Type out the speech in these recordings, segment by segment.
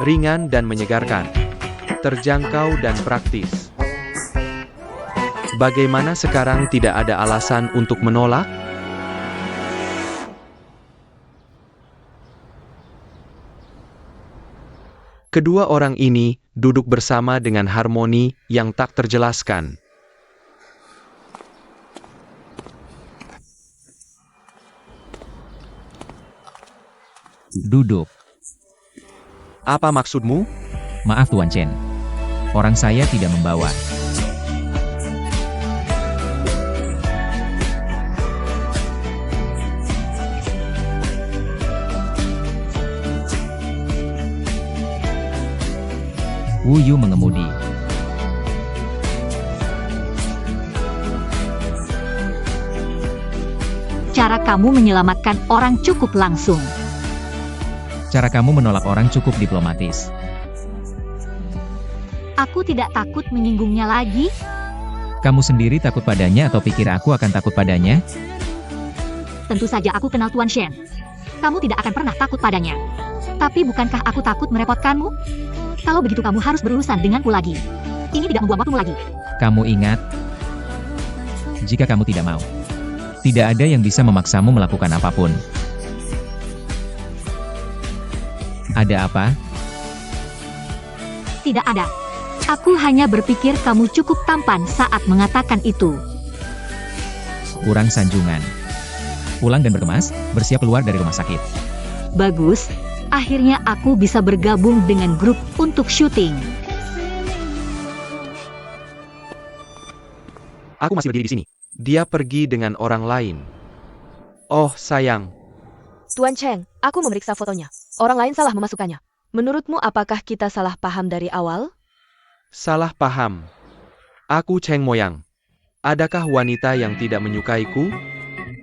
ringan dan menyegarkan, terjangkau dan praktis. Bagaimana sekarang tidak ada alasan untuk menolak? Kedua orang ini duduk bersama dengan harmoni yang tak terjelaskan. Duduk. Apa maksudmu? Maaf Tuan Chen. Orang saya tidak membawa. Wu Yu mengemudi. Cara kamu menyelamatkan orang cukup langsung. Cara kamu menolak orang cukup diplomatis. Aku tidak takut menyinggungnya lagi. Kamu sendiri takut padanya atau pikir aku akan takut padanya? Tentu saja aku kenal Tuan Shen. Kamu tidak akan pernah takut padanya. Tapi bukankah aku takut merepotkanmu? Kalau begitu kamu harus berurusan denganku lagi. Ini tidak membuang waktumu lagi. Kamu ingat? Jika kamu tidak mau, tidak ada yang bisa memaksamu melakukan apapun. Ada apa? Tidak ada. Aku hanya berpikir kamu cukup tampan saat mengatakan itu. Kurang sanjungan. Pulang dan berkemas, bersiap keluar dari rumah sakit. Bagus. Akhirnya aku bisa bergabung dengan grup untuk syuting. Aku masih berdiri di sini. Dia pergi dengan orang lain. Oh, sayang. Tuan Cheng, aku memeriksa fotonya. Orang lain salah memasukkannya. Menurutmu apakah kita salah paham dari awal? Salah paham. Aku Cheng Moyang. Adakah wanita yang tidak menyukaiku?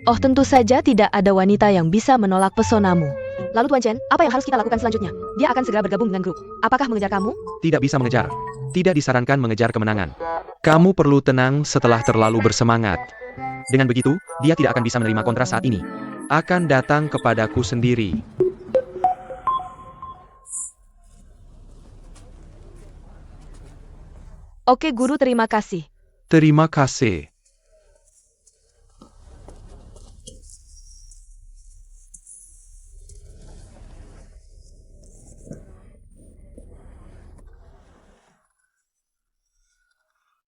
Oh, tentu saja tidak ada wanita yang bisa menolak pesonamu. Lalu Tuan Chen, apa yang harus kita lakukan selanjutnya? Dia akan segera bergabung dengan grup. Apakah mengejar kamu? Tidak bisa mengejar. Tidak disarankan mengejar kemenangan. Kamu perlu tenang setelah terlalu bersemangat. Dengan begitu, dia tidak akan bisa menerima kontras saat ini. Akan datang kepadaku sendiri. Oke guru, terima kasih. Terima kasih.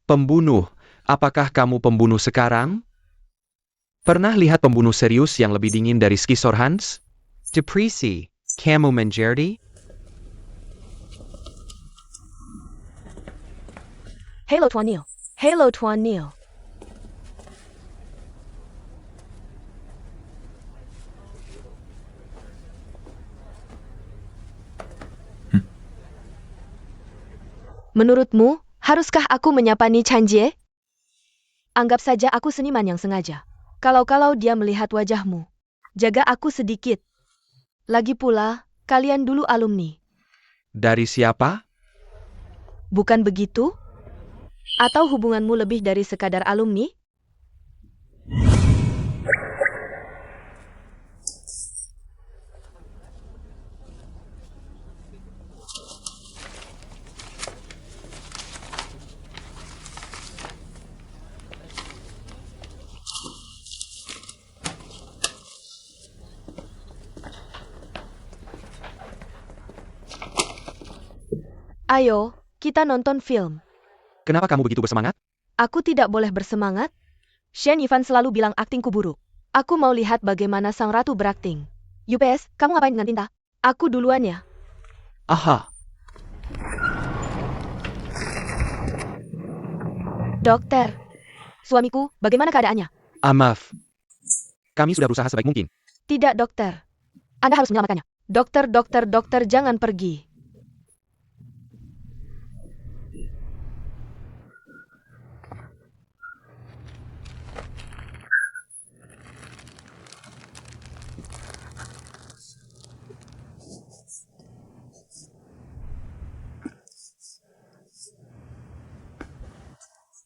Pembunuh, apakah kamu pembunuh sekarang? Pernah lihat pembunuh serius yang lebih dingin dari Skizorhans? Depresi, kamu menjadi? Hello Tuan Neil. Hello Tuan Neil. Menurutmu, haruskah aku menyapa Ni Chanjie? Anggap saja aku seniman yang sengaja. Kalau dia melihat wajahmu, jaga aku sedikit. Lagi pula, kalian dulu alumni. Dari siapa? Bukan begitu? Atau hubunganmu lebih dari sekadar alumni? Ayo, kita nonton film. Kenapa kamu begitu bersemangat? Aku tidak boleh bersemangat. Shen Yifan selalu bilang aktingku buruk. Aku mau lihat bagaimana sang ratu berakting. UPS, kamu ngapain dengan tinta? Aku duluan ya. Aha, Dokter. Suamiku, bagaimana keadaannya? maaf. Kami sudah berusaha sebaik mungkin. Tidak, dokter. Anda harus menyelamatkannya. Dokter, jangan pergi.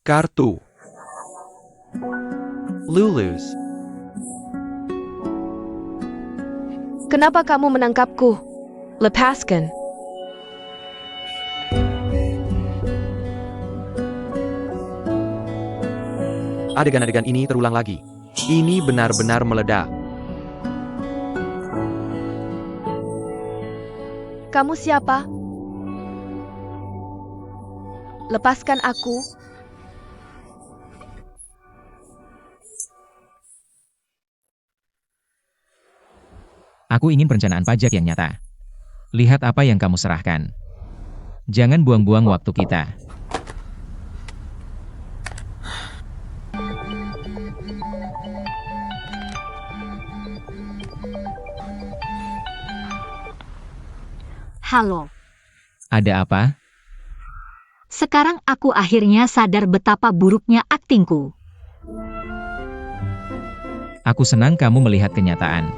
Kartu. Lulus. Kenapa kamu menangkapku? Lepaskan. adegan-adegan ini terulang lagi. Ini benar-benar meledak. Kamu siapa? Lepaskan aku. Aku ingin perencanaan pajak yang nyata. Lihat apa yang kamu serahkan. Jangan buang-buang waktu kita. Halo. Ada apa? Sekarang aku akhirnya sadar betapa buruknya aktingku. Aku senang kamu melihat kenyataan.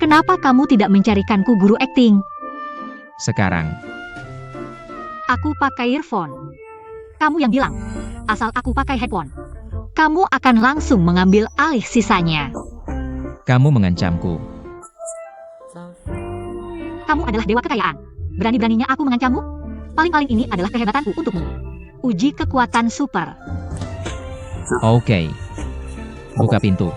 Kenapa kamu tidak mencarikanku guru akting? Sekarang, Aku pakai earphone. Kamu yang bilang, asal aku pakai headphone, kamu akan langsung mengambil alih sisanya. kamu mengancamku. Kamu adalah dewa kekayaan. Berani-beraninya aku mengancammu? Paling-paling ini adalah kehebatanku untukmu. Uji kekuatan super. Oke. Buka pintu.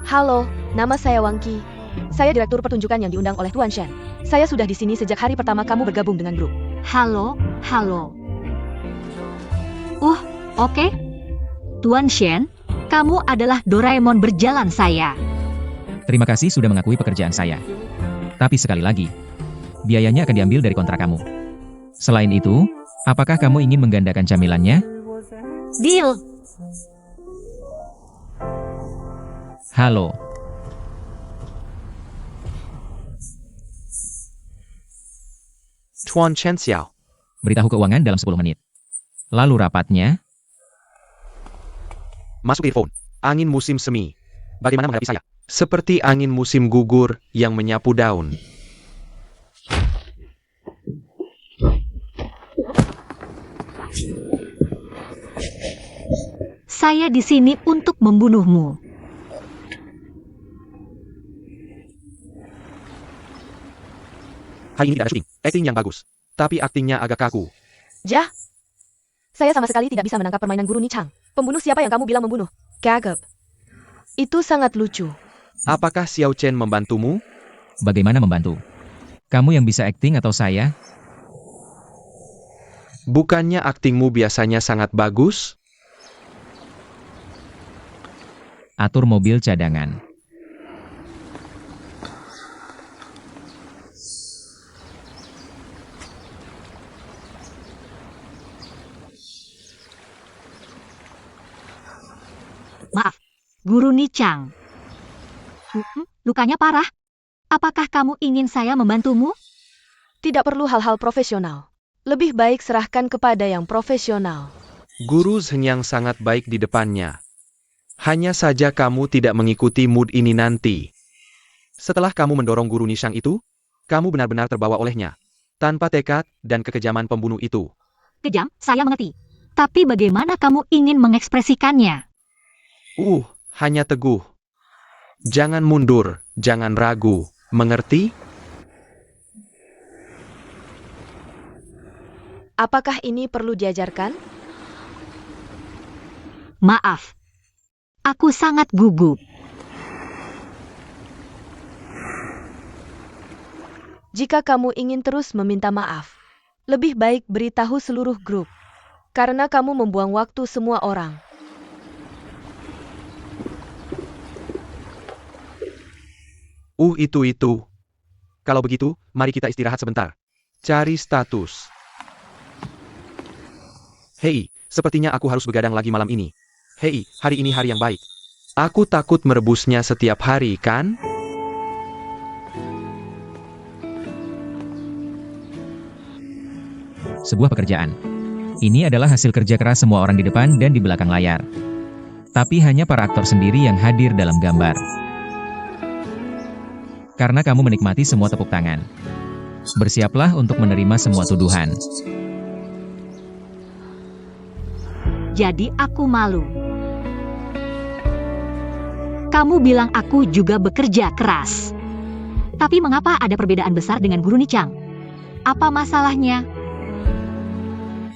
Halo, nama saya Wang Qi. Saya direktur pertunjukan yang diundang oleh Tuan Shen. Saya sudah di sini sejak hari pertama kamu bergabung dengan grup. Halo. Oke. Tuan Shen, kamu adalah Doraemon berjalan saya. Terima kasih sudah mengakui pekerjaan saya. Tapi sekali lagi, biayanya akan diambil dari kontrak kamu. Selain itu, apakah kamu ingin menggandakan camilannya? Deal. Halo. Tuan Chen Xiao. Beritahu keuangan dalam 10 menit. Lalu rapatnya, Masuk earphone. Angin musim semi. Bagaimana menghadapi saya? Seperti angin musim gugur yang menyapu daun. Saya di sini untuk membunuhmu. Hari ini tidak ada syuting. Akting yang bagus. Tapi aktingnya agak kaku. Jah? Saya sama sekali tidak bisa menangkap permainan guru Ni Chang. Pembunuh siapa yang kamu bilang membunuh? Gagap. Itu sangat lucu. Apakah Xiao Chen membantumu? bagaimana membantu? Kamu yang bisa akting atau saya? Bukannya aktingmu biasanya sangat bagus? Atur mobil cadangan. Maaf, Guru Ni Chang. Lukanya parah. Apakah kamu ingin saya membantumu? Tidak perlu hal-hal profesional. Lebih baik serahkan kepada yang profesional. Guru Zhenyang sangat baik di depannya. Hanya saja kamu tidak mengikuti mood ini nanti. Setelah kamu mendorong Guru Nishang itu, kamu benar-benar terbawa olehnya. Tanpa tekad dan kekejaman pembunuh itu. Kejam, saya mengerti. Tapi bagaimana kamu ingin mengekspresikannya? Hanya teguh. Jangan mundur, jangan ragu. Mengerti? Apakah ini perlu diajarkan? Maaf. Aku sangat gugup. Jika kamu ingin terus meminta maaf, lebih baik beritahu seluruh grup. Karena kamu membuang waktu semua orang. Itu. Kalau begitu, mari kita istirahat sebentar. Cari status. Hei, sepertinya aku harus begadang lagi malam ini. Hei, hari ini hari yang baik. Aku takut merebusnya setiap hari, kan? Sebuah pekerjaan. Ini adalah hasil kerja keras semua orang di depan dan di belakang layar. Tapi hanya para aktor sendiri yang hadir dalam gambar. Karena kamu menikmati semua tepuk tangan. Bersiaplah untuk menerima semua tuduhan. Jadi aku malu. Kamu bilang aku juga bekerja keras. Tapi mengapa ada perbedaan besar dengan guru Nichang? Apa masalahnya?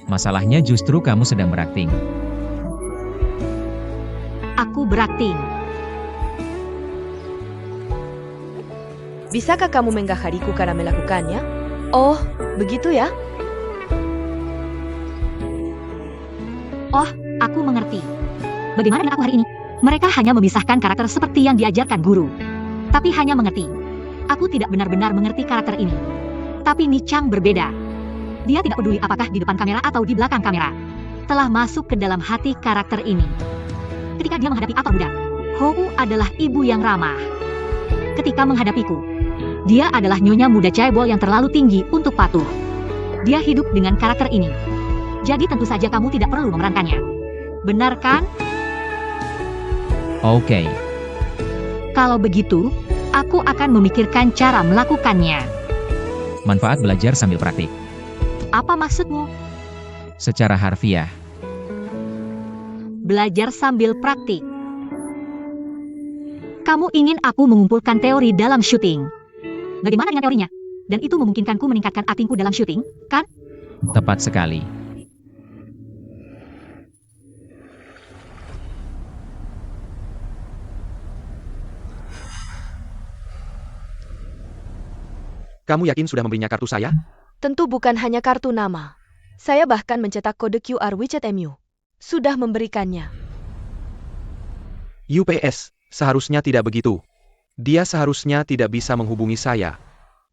Masalahnya justru kamu sedang berakting. Aku berakting. Bisakah kamu menggahariku karena melakukannya? Oh, begitu ya? Oh, aku mengerti. Bagaimana dengan aku hari ini? Mereka hanya memisahkan karakter seperti yang diajarkan guru. Tapi hanya mengerti. Aku tidak benar-benar mengerti karakter ini. Tapi Nichang berbeda. Dia tidak peduli apakah di depan kamera atau di belakang kamera. Telah masuk ke dalam hati karakter ini. Ketika dia menghadapi apa muda, Hou adalah ibu yang ramah. Ketika menghadapiku, dia adalah nyonya muda cebol yang terlalu tinggi untuk patuh. Dia hidup dengan karakter ini. Jadi tentu saja kamu tidak perlu memerankannya. Benar kan? Oke. Kalau begitu, aku akan memikirkan cara melakukannya. Manfaat belajar sambil praktik. Apa maksudmu? Secara harfiah, Belajar sambil praktik. Kamu ingin aku mengumpulkan teori dalam syuting. Bagaimana dengan teorinya? Dan itu memungkinkanku meningkatkan aktingku dalam syuting, kan? tepat sekali. Kamu yakin sudah memberinya kartu saya? Tentu bukan hanya kartu nama. Saya bahkan mencetak kode QR WeChat MU. Sudah memberikannya. UPS, seharusnya tidak begitu. Dia seharusnya tidak bisa menghubungi saya.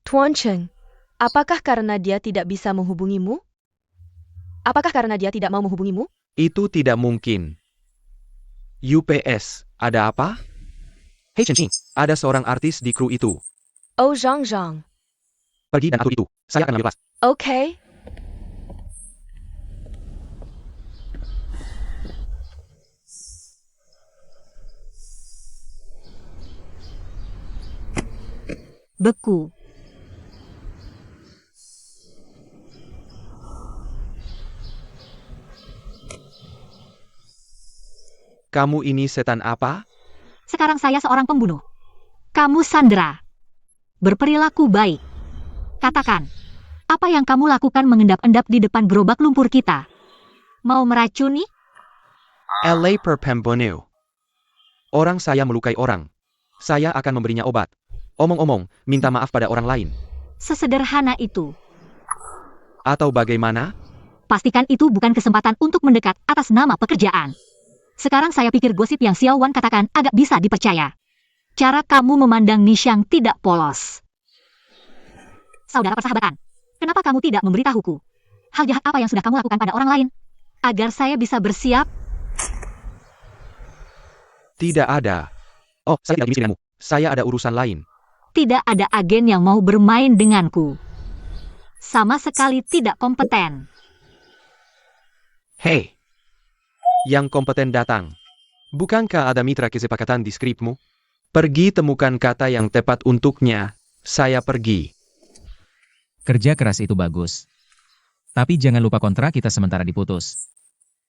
Tuan Cheng, apakah karena dia tidak bisa menghubungimu? Apakah karena dia tidak mau menghubungimu? Itu tidak mungkin. UPS, ada apa? Hei Chen Qing, ada seorang artis di kru itu. Oh Zhang Zhang. Pergi dan atur itu, saya akan lepas. Oke. Beku. Kamu ini setan apa? Sekarang saya seorang pembunuh. Kamu Sandra. Berperilaku baik. Katakan, apa yang kamu lakukan mengendap-endap di depan gerobak lumpur kita? Mau meracuni? LA per pembunuh. Orang saya melukai orang. Saya akan memberinya obat. Omong-omong, minta maaf pada orang lain. Sesederhana itu. Atau bagaimana? Pastikan itu bukan kesempatan untuk mendekat atas nama pekerjaan. Sekarang saya pikir gosip yang Xiao Wan katakan agak bisa dipercaya. Cara kamu memandang Nichang tidak polos. Saudara persahabatan, kenapa kamu tidak memberitahuku? Hal jahat apa yang sudah kamu lakukan pada orang lain? Agar saya bisa bersiap. Tidak ada. Oh, saya tidak dimiskin denganmu. Saya ada urusan lain. Tidak ada agen yang mau bermain denganku. Sama sekali tidak kompeten. Hei. Yang kompeten datang. Bukankah ada mitra kesepakatan di skripmu? Pergi temukan kata yang tepat untuknya. Saya pergi. Kerja keras itu bagus. Tapi jangan lupa kontrak kita sementara diputus.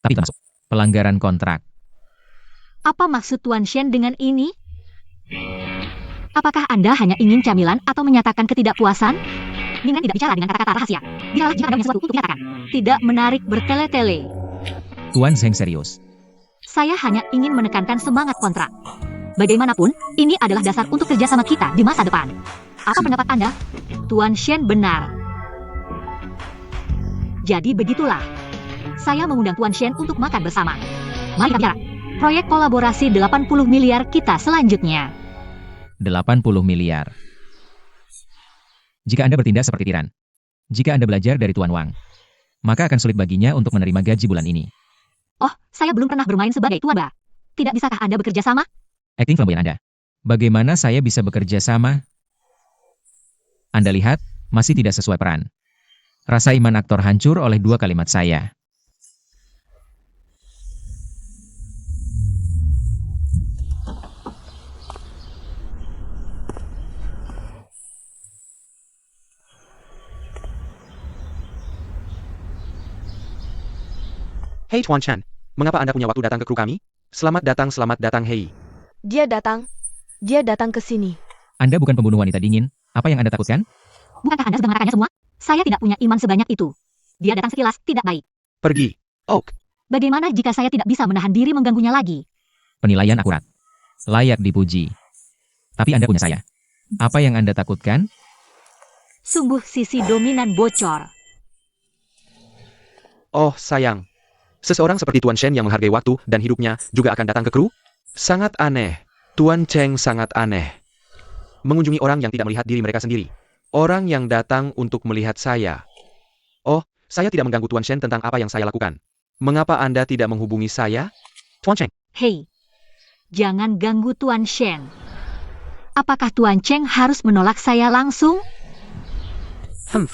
Tapi termasuk pelanggaran kontrak. Apa maksud Tuan Shen dengan ini? Apakah Anda hanya ingin camilan atau menyatakan ketidakpuasan? Dengan tidak bicara dengan kata-kata rahasia. Biarlah jika Anda punya sesuatu untuk dinyatakan. Tidak menarik bertele-tele. Tuan Zheng serius. Saya hanya ingin menekankan semangat kontrak. Bagaimanapun, ini adalah dasar untuk kerjasama kita di masa depan. Apa pendapat Anda? Tuan Shen benar. Jadi begitulah. Saya mengundang Tuan Shen untuk makan bersama. Mari kita bicara. Proyek kolaborasi 80 miliar kita selanjutnya. 80 miliar. Jika Anda bertindak seperti tiran. Jika Anda belajar dari Tuan Wang. Maka akan sulit baginya untuk menerima gaji bulan ini. Oh, saya belum pernah bermain sebagai tuan ba. Tidak bisakah Anda bekerja sama? Akting flamboyan Anda. Bagaimana saya bisa bekerja sama? Anda lihat, masih tidak sesuai peran. Rasa iman aktor hancur oleh 2 kalimat saya. Hei Tuan Chan, mengapa Anda punya waktu datang ke kru kami? Selamat datang, hei. Dia datang ke sini. Anda bukan pembunuh wanita dingin. Apa yang Anda takutkan? Bukankah Anda sedang mengatakannya semua? Saya tidak punya iman sebanyak itu. Dia datang sekilas, tidak baik. Pergi. Oak. Bagaimana jika saya tidak bisa menahan diri mengganggunya lagi? Penilaian akurat. Layak dipuji. Tapi Anda punya saya. Apa yang Anda takutkan? Sungguh sisi dominan bocor. Oh, sayang. Seseorang seperti Tuan Shen yang menghargai waktu dan hidupnya juga akan datang ke kru? Sangat aneh. Tuan Cheng sangat aneh. Mengunjungi orang yang tidak melihat diri mereka sendiri. Orang yang datang untuk melihat saya. Oh, saya tidak mengganggu Tuan Shen tentang apa yang saya lakukan. Mengapa Anda tidak menghubungi saya? Tuan Cheng. Hei, jangan ganggu Tuan Shen. Apakah Tuan Cheng harus menolak saya langsung? Humph.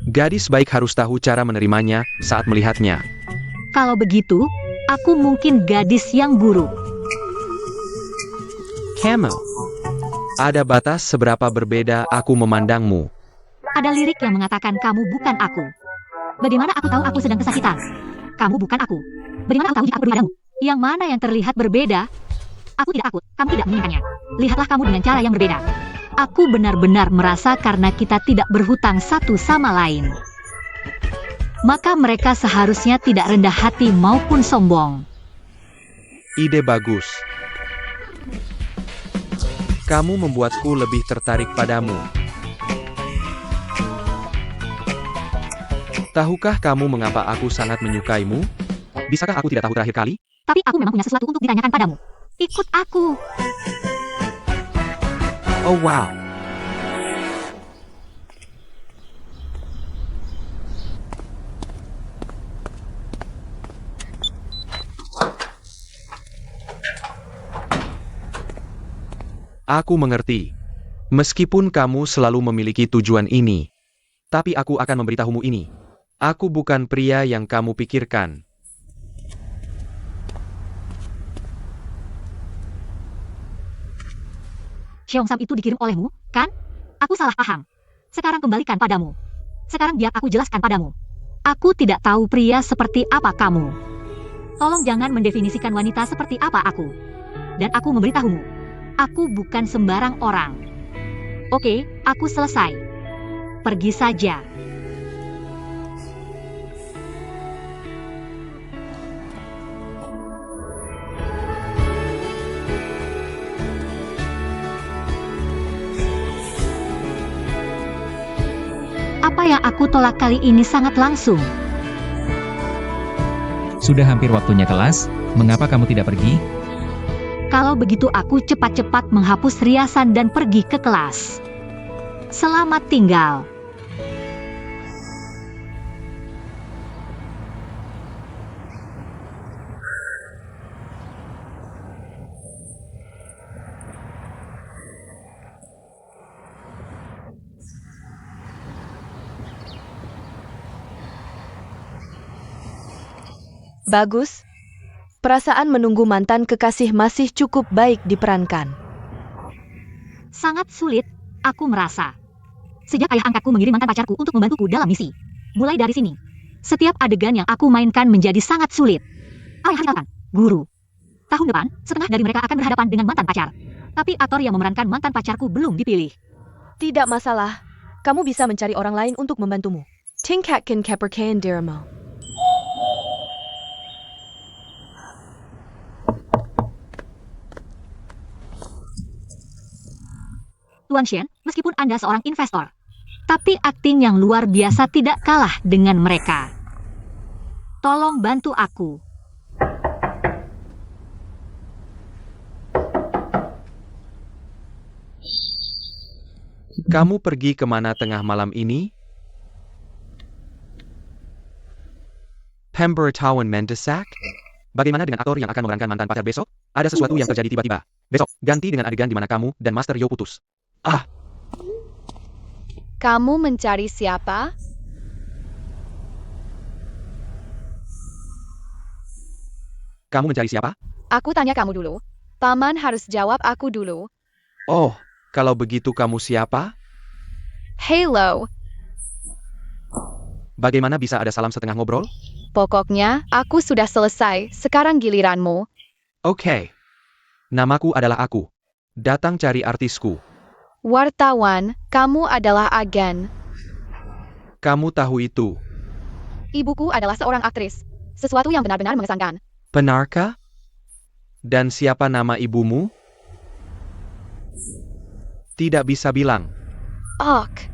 Gadis baik harus tahu cara menerimanya saat melihatnya. Kalau begitu, aku mungkin gadis yang buruk. Camel. Ada batas seberapa berbeda aku memandangmu. Ada lirik yang mengatakan kamu bukan aku. Bagaimana aku tahu aku sedang kesakitan? Kamu bukan aku. Bagaimana aku tahu jika aku peduli padamu? Yang mana yang terlihat berbeda? Aku tidak takut, kamu tidak menginginkannya. Lihatlah kamu dengan cara yang berbeda. Aku benar-benar merasa karena kita tidak berhutang satu sama lain. Maka mereka seharusnya tidak rendah hati maupun sombong. Ide bagus. Kamu membuatku lebih tertarik padamu. Tahukah kamu mengapa aku sangat menyukaimu? Bisakah aku tidak tahu terakhir kali? Tapi aku memang punya sesuatu untuk ditanyakan padamu. Ikut aku. Oh wow. Aku mengerti. Meskipun kamu selalu memiliki tujuan ini, tapi aku akan memberitahumu ini. Aku bukan pria yang kamu pikirkan. Cheongsam itu dikirim olehmu, kan? Aku salah paham. Sekarang kembalikan padamu. Sekarang biar aku jelaskan padamu. Aku tidak tahu pria seperti apa kamu. Tolong jangan mendefinisikan wanita seperti apa aku. Dan aku memberitahumu. Aku bukan sembarang orang. Oke, aku selesai. Pergi saja. Apa yang aku tolak kali ini sangat langsung. Sudah hampir waktunya kelas, mengapa kamu tidak pergi? Kalau begitu aku cepat-cepat menghapus riasan dan pergi ke kelas. Selamat tinggal. Bagus. Perasaan menunggu mantan kekasih masih cukup baik diperankan. Sangat sulit, aku merasa. Sejak ayah angkatku mengirim mantan pacarku untuk membantuku dalam misi. Mulai dari sini, setiap adegan yang aku mainkan menjadi sangat sulit. Ayah tinggalkan, guru. Tahun depan, setengah dari mereka akan berhadapan dengan mantan pacar. Tapi aktor yang memerankan mantan pacarku belum dipilih. Tidak masalah. Kamu bisa mencari orang lain untuk membantumu. Tingkatkan kepercayaan dirimu. Tuan Shen, meskipun Anda seorang investor, tapi akting yang luar biasa tidak kalah dengan mereka. Tolong bantu aku. Kamu pergi kemana tengah malam ini? Pemberitahuan mendesak? Bagaimana dengan aktor yang akan memerankan mantan pacar besok? Ada sesuatu yang terjadi tiba-tiba. Besok, ganti dengan adegan di mana kamu dan Master Yo putus. Kamu mencari siapa? Kamu mencari siapa? Aku tanya kamu dulu. Paman harus jawab aku dulu. Oh, kalau begitu kamu siapa? Halo. Bagaimana bisa ada salam setengah ngobrol? Pokoknya, aku sudah selesai. Sekarang giliranmu. Oke, Namaku adalah aku. Datang cari artisku. Wartawan, kamu adalah agen. Kamu tahu itu. Ibuku adalah seorang aktris. Sesuatu yang benar-benar mengesankan. Benarkah? Dan siapa nama ibumu? Tidak bisa bilang. Ok.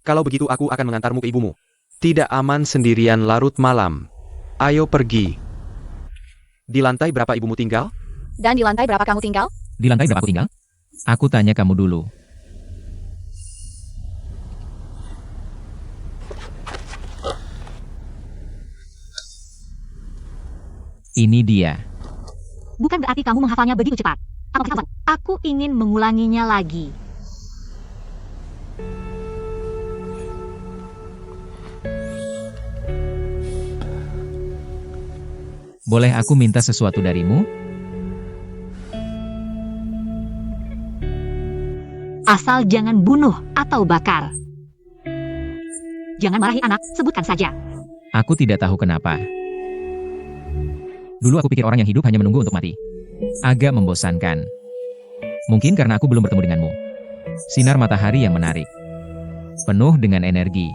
Kalau begitu aku akan mengantarmu ke ibumu. Tidak aman sendirian larut malam. Ayo pergi. Di lantai berapa ibumu tinggal? Dan di lantai berapa kamu tinggal? Di lantai berapa aku tinggal? Aku tanya kamu dulu. Ini dia. Bukan berarti kamu menghafalnya begitu cepat. Aku ingin mengulanginya lagi. Boleh aku minta sesuatu darimu? Asal jangan bunuh atau bakar. Jangan marahi anak, sebutkan saja. Aku tidak tahu kenapa. Dulu aku pikir orang yang hidup hanya menunggu untuk mati. Agak membosankan. Mungkin karena aku belum bertemu denganmu. Sinar matahari yang menarik. Penuh dengan energi.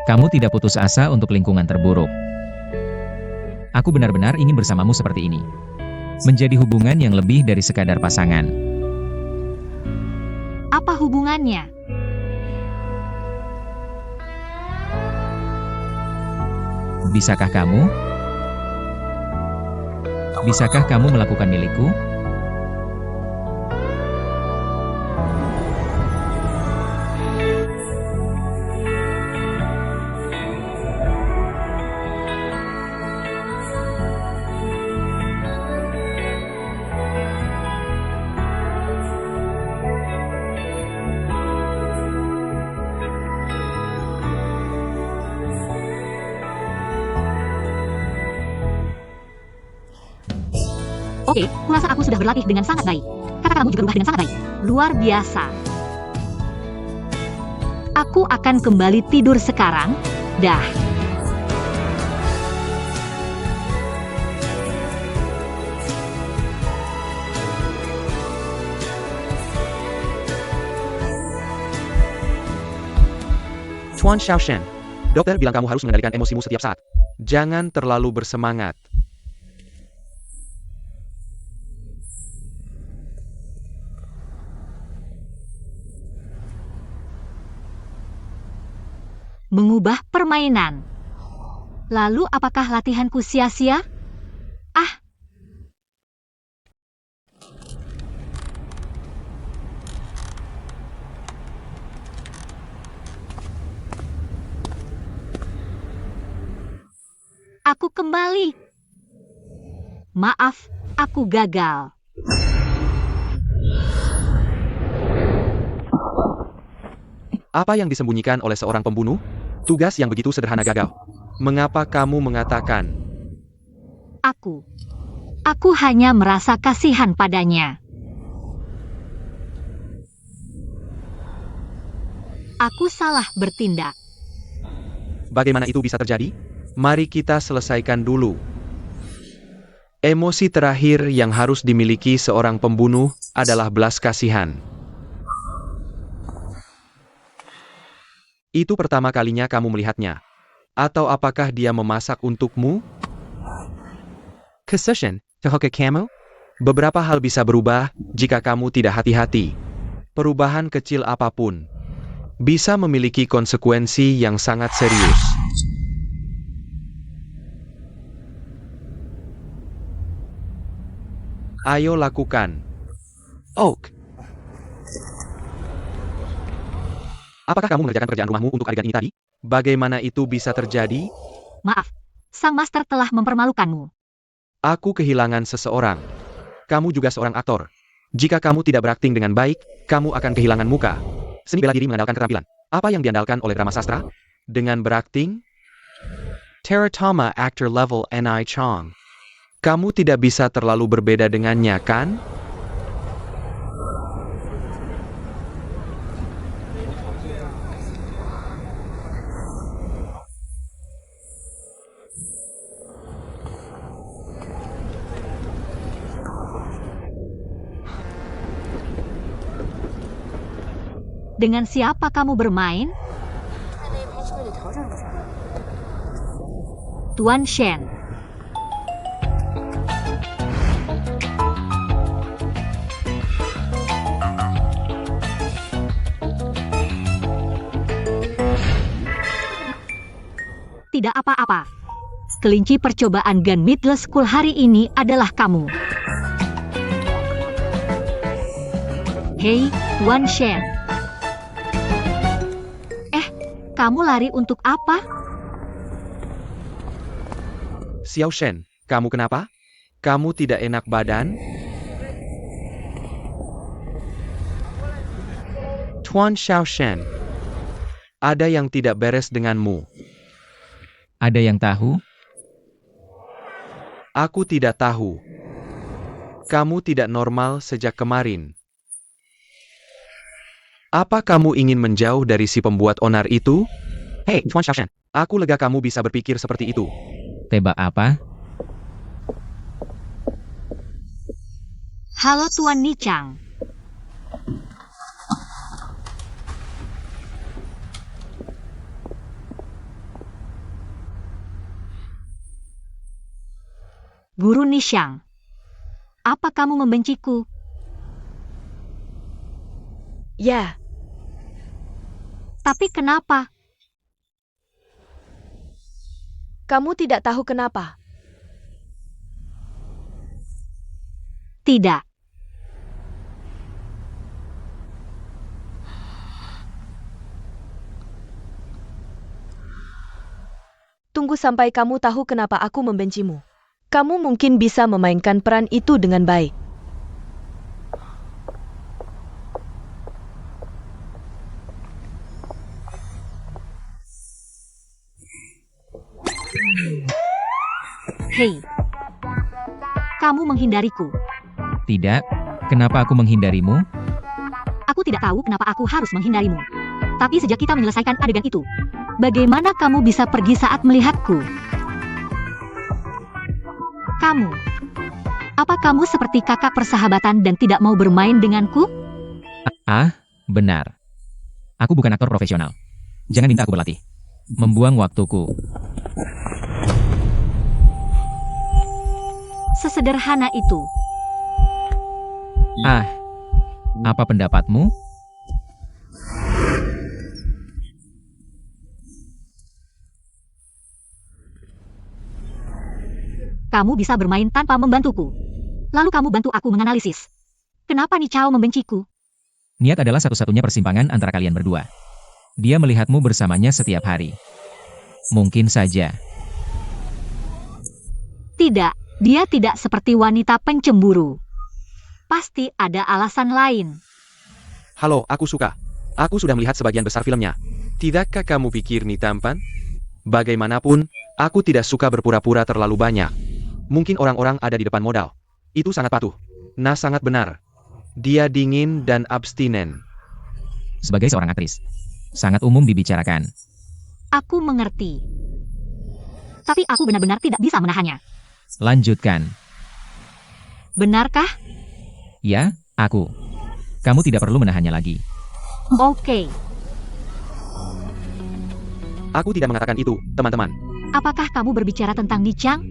Kamu tidak putus asa untuk lingkungan terburuk. Aku benar-benar ingin bersamamu seperti ini. Menjadi hubungan yang lebih dari sekadar pasangan. Apa hubungannya? Bisakah kamu? Bisakah kamu melakukan milikku? Oke, kurasa aku sudah berlatih dengan sangat baik. Kata kamu juga berubah dengan sangat baik. Luar biasa. Aku akan kembali tidur sekarang. Dah. Tuan Xiaoshen, dokter bilang kamu harus mengendalikan emosimu setiap saat. Jangan terlalu bersemangat. Mengubah permainan. Lalu apakah latihanku sia-sia? Ah, aku kembali. Maaf, aku gagal. Apa yang disembunyikan oleh seorang pembunuh? Tugas yang begitu sederhana gagal. Mengapa kamu mengatakan? Aku hanya merasa kasihan padanya. Aku salah bertindak. Bagaimana itu bisa terjadi? Mari kita selesaikan dulu. Emosi terakhir yang harus dimiliki seorang pembunuh adalah belas kasihan. Itu pertama kalinya kamu melihatnya. Atau apakah dia memasak untukmu? Kesession, tehoke kamu? Beberapa hal bisa berubah jika kamu tidak hati-hati. Perubahan kecil apapun bisa memiliki konsekuensi yang sangat serius. Ayo lakukan. Oak. Apakah kamu mengerjakan pekerjaan rumahmu untuk adegan ini tadi? Bagaimana itu bisa terjadi? Maaf, sang master telah mempermalukanmu. Aku kehilangan seseorang. Kamu juga seorang aktor. Jika kamu tidak berakting dengan baik, kamu akan kehilangan muka. Seni bela diri mengandalkan keterampilan. Apa yang diandalkan oleh drama sastra? Dengan berakting? Teratoma actor level Ni Chong. Kamu tidak bisa terlalu berbeda dengannya, kan? Dengan siapa kamu bermain? Tuan Shen. Tidak apa-apa. Kelinci percobaan Gun Middle School hari ini adalah kamu. Hei, Tuan Shen. Kamu lari untuk apa? Xiao Shen, kamu kenapa? Kamu tidak enak badan? Tuan Xiao Shen, ada yang tidak beres denganmu. Ada yang tahu? Aku tidak tahu. Kamu tidak normal sejak kemarin. Apa kamu ingin menjauh dari si pembuat onar itu? Hei, Tuan Xiao Shen, aku lega kamu bisa berpikir seperti itu. Tebak apa? Halo Tuan Nichang. Guru Nichang, apa kamu membenciku? Ya, Tapi kenapa? kamu tidak tahu kenapa. Tidak. Tunggu sampai kamu tahu kenapa aku membencimu. Kamu mungkin bisa memainkan peran itu dengan baik. Hei. Kamu menghindariku. Tidak. Kenapa aku menghindarimu? Aku tidak tahu kenapa aku harus menghindarimu. Tapi sejak kita menyelesaikan adegan itu, bagaimana kamu bisa pergi saat melihatku? Kamu. Apa kamu seperti kakak persahabatan dan tidak mau bermain denganku? Benar. Aku bukan aktor profesional. Jangan minta aku berlatih. Membuang waktuku. Sesederhana itu. Apa pendapatmu? Kamu bisa bermain tanpa membantuku. Lalu kamu bantu aku menganalisis. Kenapa Nichao membenciku? Niat adalah satu-satunya persimpangan antara kalian berdua. Dia melihatmu bersamanya setiap hari. Mungkin saja. Tidak, dia tidak seperti wanita pencemburu. Pasti ada alasan lain. Halo, aku suka. Aku sudah melihat sebagian besar filmnya. Tidakkah kamu pikir ini tampan? Bagaimanapun, aku tidak suka berpura-pura terlalu banyak. Mungkin orang-orang ada di depan modal. Itu sangat patuh. Nah, sangat benar. Dia dingin dan abstinen. Sebagai seorang aktris, sangat umum dibicarakan. Aku mengerti. Tapi aku benar-benar tidak bisa menahannya. Lanjutkan. Benarkah? Ya, aku. Kamu tidak perlu menahannya lagi. Oke. Aku tidak mengatakan itu, teman-teman. Apakah kamu berbicara tentang Nichang?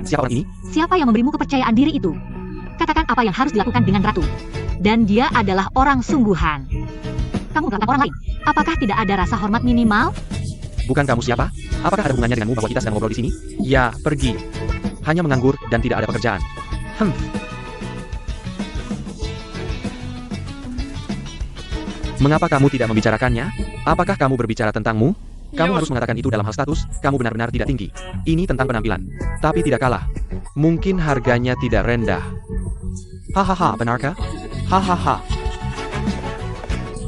Siapa orang ini? Siapa yang memberimu kepercayaan diri itu? Katakan apa yang harus dilakukan dengan ratu. Dan dia adalah orang sungguhan. Kamu melakukan orang lain. Apakah tidak ada rasa hormat minimal? Bukan kamu siapa? Apakah ada hubungannya denganmu bahwa kita sedang ngobrol di sini? Ya, pergi. Hanya menganggur dan tidak ada pekerjaan. Mengapa kamu tidak membicarakannya? Apakah kamu berbicara tentangmu? Kamu harus mengatakan itu dalam hal status, kamu benar-benar tidak tinggi. Ini tentang penampilan. Tapi tidak kalah. Mungkin harganya tidak rendah. Hahaha, benarkah? Hahaha.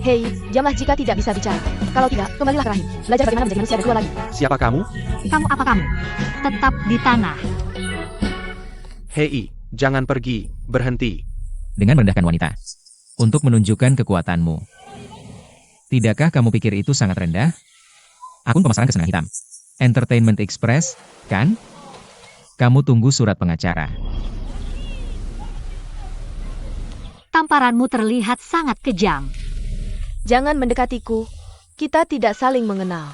Hei, diamlah jika tidak bisa bicara. Kalau tidak, kembalilah ke rahim. Belajar bagaimana menjadi manusia kedua lagi. Siapa kamu? Kamu apa kamu? Tetap di tanah. Hei, jangan pergi, berhenti. Dengan merendahkan wanita. Untuk menunjukkan kekuatanmu. Tidakkah kamu pikir itu sangat rendah? Akun pemasaran kesenangan hitam. Entertainment Express, kan? Kamu tunggu surat pengacara. Tamparanmu terlihat sangat kejam. Jangan mendekatiku. Kita tidak saling mengenal.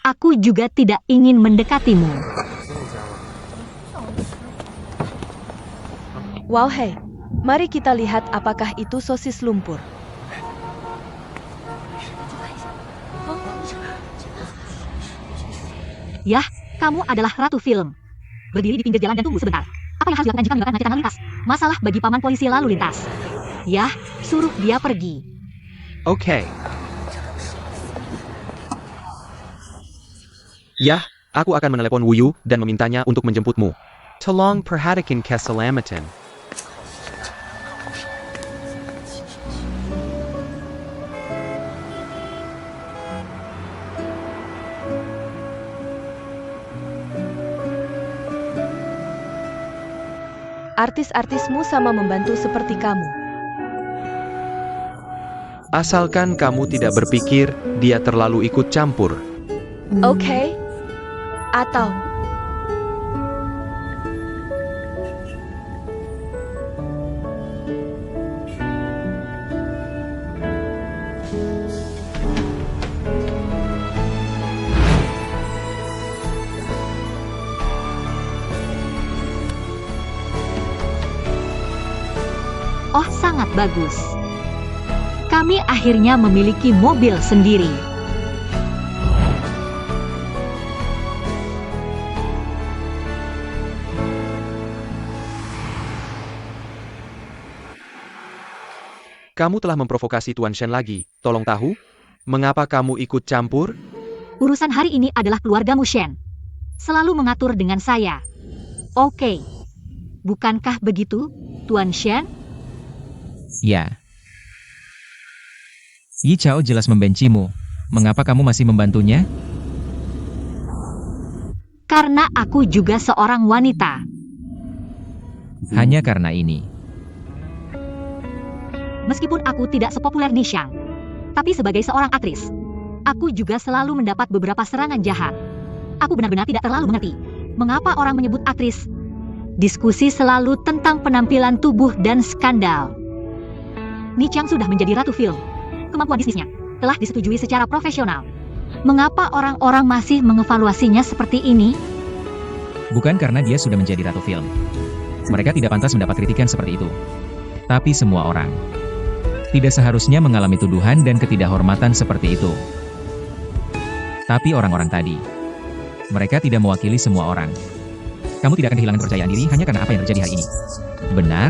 Aku juga tidak ingin mendekatimu. Wow, hei. Mari kita lihat apakah itu sosis lumpur. Yah, kamu adalah ratu film. Berdiri di pinggir jalan dan tunggu sebentar. Apa yang harus dilakukan jika menyebabkan kemacetan lalu lintas? Masalah bagi paman polisi lalu lintas. Yah, suruh dia pergi. Oke. Yah, aku akan menelepon Wu Yu dan memintanya untuk menjemputmu. Tolong perhatikan keselamatan. Artis-artismu sama membantu seperti kamu. Asalkan kamu tidak berpikir dia terlalu ikut campur. Oke. Atau Oh, sangat bagus. Kami akhirnya memiliki mobil sendiri. Kamu telah memprovokasi Tuan Shen lagi. Tolong tahu, mengapa kamu ikut campur? Urusan hari ini adalah keluargamu Shen. Selalu mengatur dengan saya. Oke. Bukankah begitu, Tuan Shen? Ya. Yi Chao jelas membencimu. Mengapa kamu masih membantunya? Karena aku juga seorang wanita. Hanya karena ini. Meskipun aku tidak sepopuler Nishang, tapi sebagai seorang aktris, aku juga selalu mendapat beberapa serangan jahat. Aku benar-benar tidak terlalu mengerti mengapa orang menyebut aktris. Diskusi selalu tentang penampilan tubuh dan skandal. Ni Chang sudah menjadi ratu film. Kemampuan bisnisnya telah disetujui secara profesional. Mengapa orang-orang masih mengevaluasinya seperti ini? Bukan karena dia sudah menjadi ratu film. Mereka tidak pantas mendapat kritikan seperti itu. Tapi semua orang tidak seharusnya mengalami tuduhan dan ketidakhormatan seperti itu. Tapi orang-orang tadi, mereka tidak mewakili semua orang. Kamu tidak akan kehilangan kepercayaan diri hanya karena apa yang terjadi hari ini. Benar?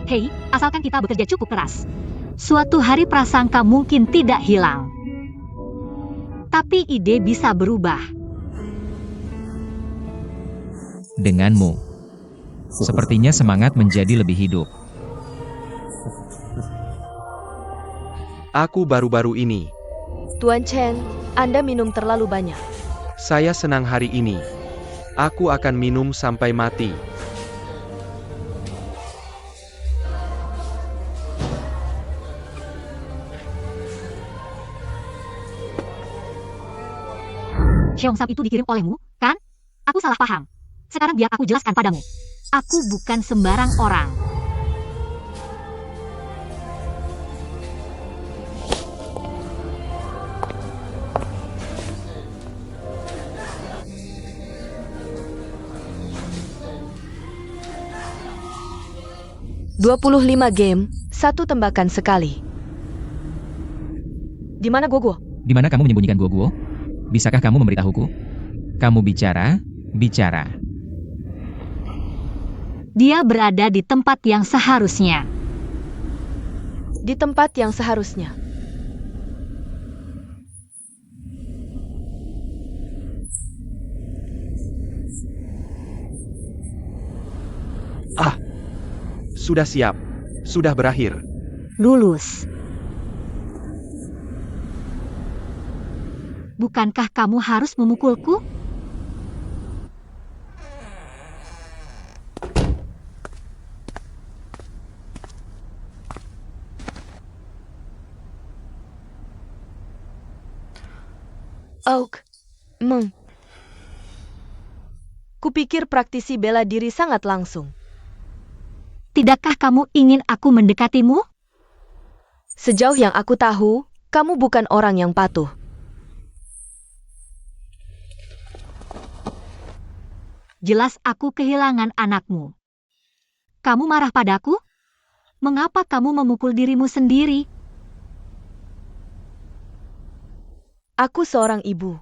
Hei, asalkan kita bekerja cukup keras, suatu hari prasangka mungkin tidak hilang. Tapi ide bisa berubah. Denganmu. Sepertinya semangat menjadi lebih hidup. Aku baru-baru ini. Tuan Chen, Anda minum terlalu banyak. Saya senang hari ini. Aku akan minum sampai mati. Cheongsam itu dikirim olehmu, kan? Aku salah paham. Sekarang biar aku jelaskan padamu. Aku bukan sembarang orang. "25 game, 1 tembakan sekali." Di mana Guo? Di mana kamu menyembunyikan Guo? Bisakah kamu memberitahuku? Kamu bicara. Dia berada di tempat yang seharusnya. Di tempat yang seharusnya. Sudah siap. Sudah berakhir. Lulus. Bukankah kamu harus memukulku? Oak. Kupikir praktisi bela diri sangat langsung. Tidakkah kamu ingin aku mendekatimu? Sejauh yang aku tahu, kamu bukan orang yang patuh. Jelas aku kehilangan anakmu. Kamu marah padaku? Mengapa kamu memukul dirimu sendiri? Aku seorang ibu.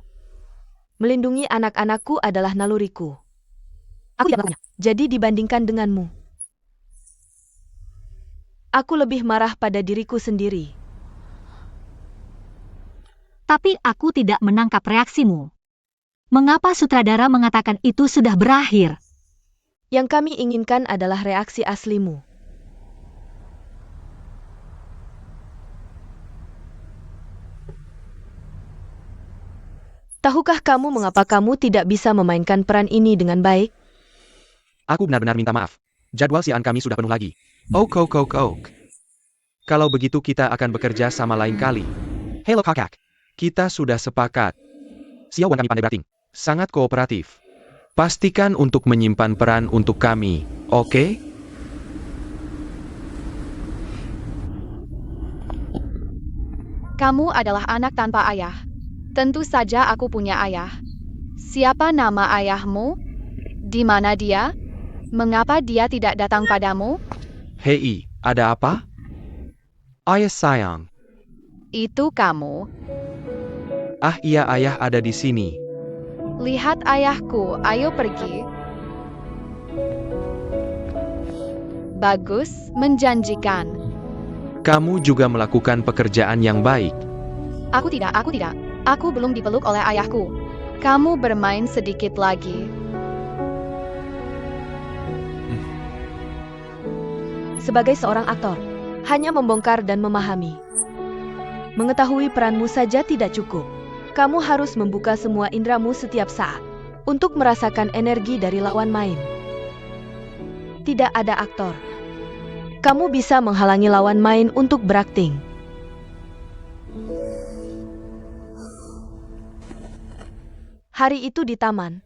Melindungi anak-anakku adalah naluriku. Aku tidak melakukannya. Jadi dibandingkan denganmu, aku lebih marah pada diriku sendiri. Tapi aku tidak menangkap reaksimu. Mengapa sutradara mengatakan itu sudah berakhir? Yang kami inginkan adalah reaksi aslimu. Tahukah kamu mengapa kamu tidak bisa memainkan peran ini dengan baik? Aku benar-benar minta maaf. Jadwal siaran kami sudah penuh lagi. Ok. Kalau begitu kita akan bekerja sama lain kali. Halo kakak. Kita sudah sepakat. Xiaowan kami pandai berating. Sangat kooperatif. Pastikan untuk menyimpan peran untuk kami, oke? Kamu adalah anak tanpa ayah. Tentu saja aku punya ayah. Siapa nama ayahmu? Di mana dia? Mengapa dia tidak datang padamu? Hei, ada apa? Ayah sayang. Itu kamu. Ah iya, ayah ada di sini. Lihat ayahku, ayo pergi. Bagus, menjanjikan. Kamu juga melakukan pekerjaan yang baik. Aku tidak. Aku belum dipeluk oleh ayahku. Kamu bermain sedikit lagi. Sebagai seorang aktor, hanya membongkar dan memahami. Mengetahui peranmu saja tidak cukup. Kamu harus membuka semua indramu setiap saat untuk merasakan energi dari lawan main. Tidak ada aktor. Kamu bisa menghalangi lawan main untuk berakting. Hari itu di taman.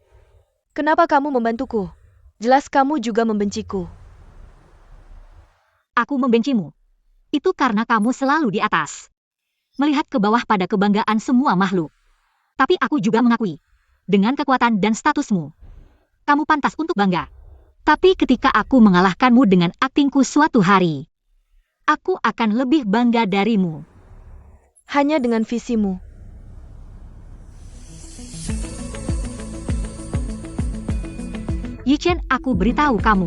Kenapa kamu membantuku? Jelas kamu juga membenciku. Aku membencimu. Itu karena kamu selalu di atas. Melihat ke bawah pada kebanggaan semua makhluk. Tapi aku juga mengakui, dengan kekuatan dan statusmu, kamu pantas untuk bangga. Tapi ketika aku mengalahkanmu dengan aktingku suatu hari, aku akan lebih bangga darimu. Hanya dengan visimu. Yichen, aku beritahu kamu.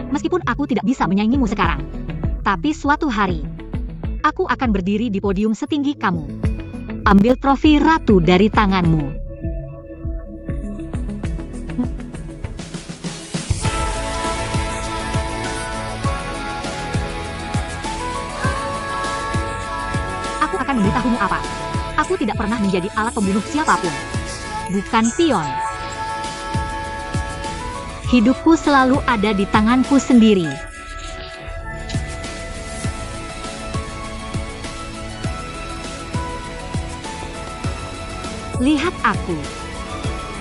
Meskipun aku tidak bisa menyaingimu sekarang, tapi suatu hari, aku akan berdiri di podium setinggi kamu. Ambil trofi ratu dari tanganmu. Aku akan memberitahumu apa. Aku tidak pernah menjadi alat pembunuh siapapun. Bukan pion. Hidupku selalu ada di tanganku sendiri. Lihat aku.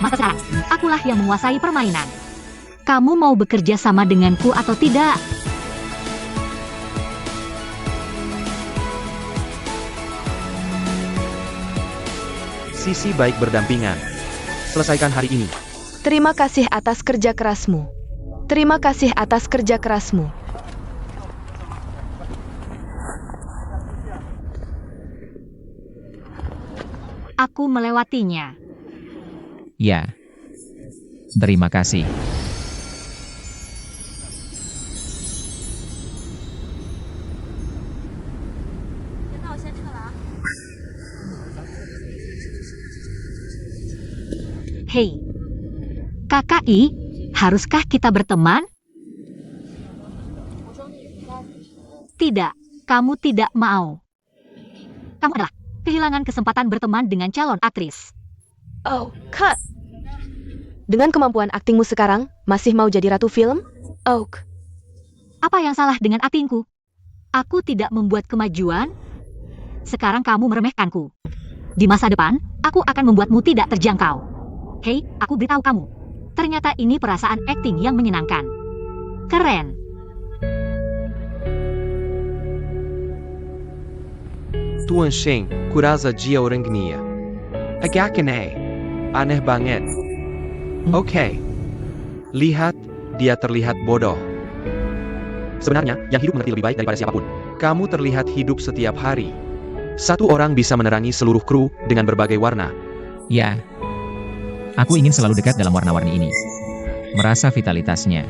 Masa sekarang, akulah yang menguasai permainan. Kamu mau bekerja sama denganku atau tidak? Sisi baik berdampingan. Selesaikan hari ini. Terima kasih atas kerja kerasmu. Terima kasih atas kerja kerasmu. Aku melewatinya. Ya. Terima kasih. Hei, KKI, haruskah kita berteman? Tidak, kamu tidak mau. Kamu adalah kehilangan kesempatan berteman dengan calon aktris. Oh, cut. Dengan kemampuan aktingmu sekarang, masih mau jadi ratu film? Oak. Apa yang salah dengan aktingku? Aku tidak membuat kemajuan. Sekarang kamu meremehkanku. Di masa depan, aku akan membuatmu tidak terjangkau. Hei, aku beritahu kamu. Ternyata ini perasaan akting yang menyenangkan. Keren. Tuan Sheng, kuraza dia orang genia. Agak aneh banget. Oke. Lihat, dia terlihat bodoh. Sebenarnya, yang hidup mengerti lebih baik daripada siapapun. Kamu terlihat hidup setiap hari. Satu orang bisa menerangi seluruh kru dengan berbagai warna. Ya. Aku ingin selalu dekat dalam warna-warni ini. Merasa vitalitasnya.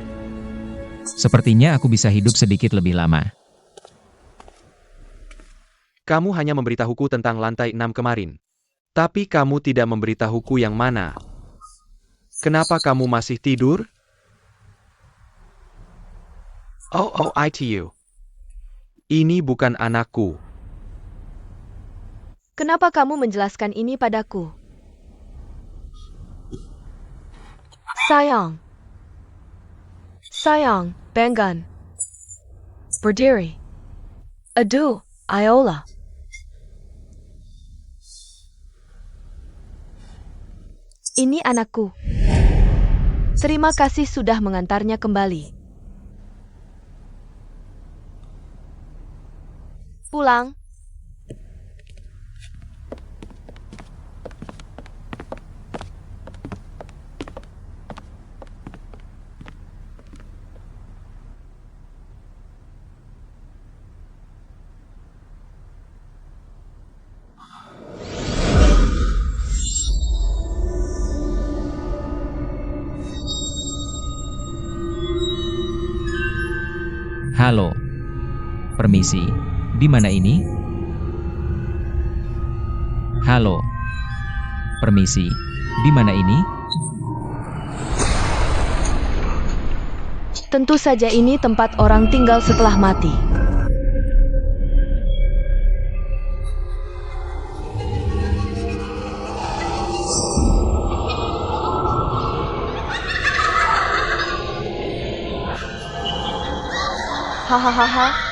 Sepertinya aku bisa hidup sedikit lebih lama. Kamu hanya memberitahuku tentang lantai 6 kemarin. Tapi kamu tidak memberitahuku yang mana. Kenapa kamu masih tidur? Oh, ITU. Ini bukan anakku. Kenapa kamu menjelaskan ini padaku? Sayang, Bengan. Berdiri. Aduh, Iola. Ini anakku. Terima kasih sudah mengantarnya kembali. Pulang. Halo. Permisi. Di mana ini? Halo. Permisi. Di mana ini? Tentu saja ini tempat orang tinggal setelah mati. Hahaha.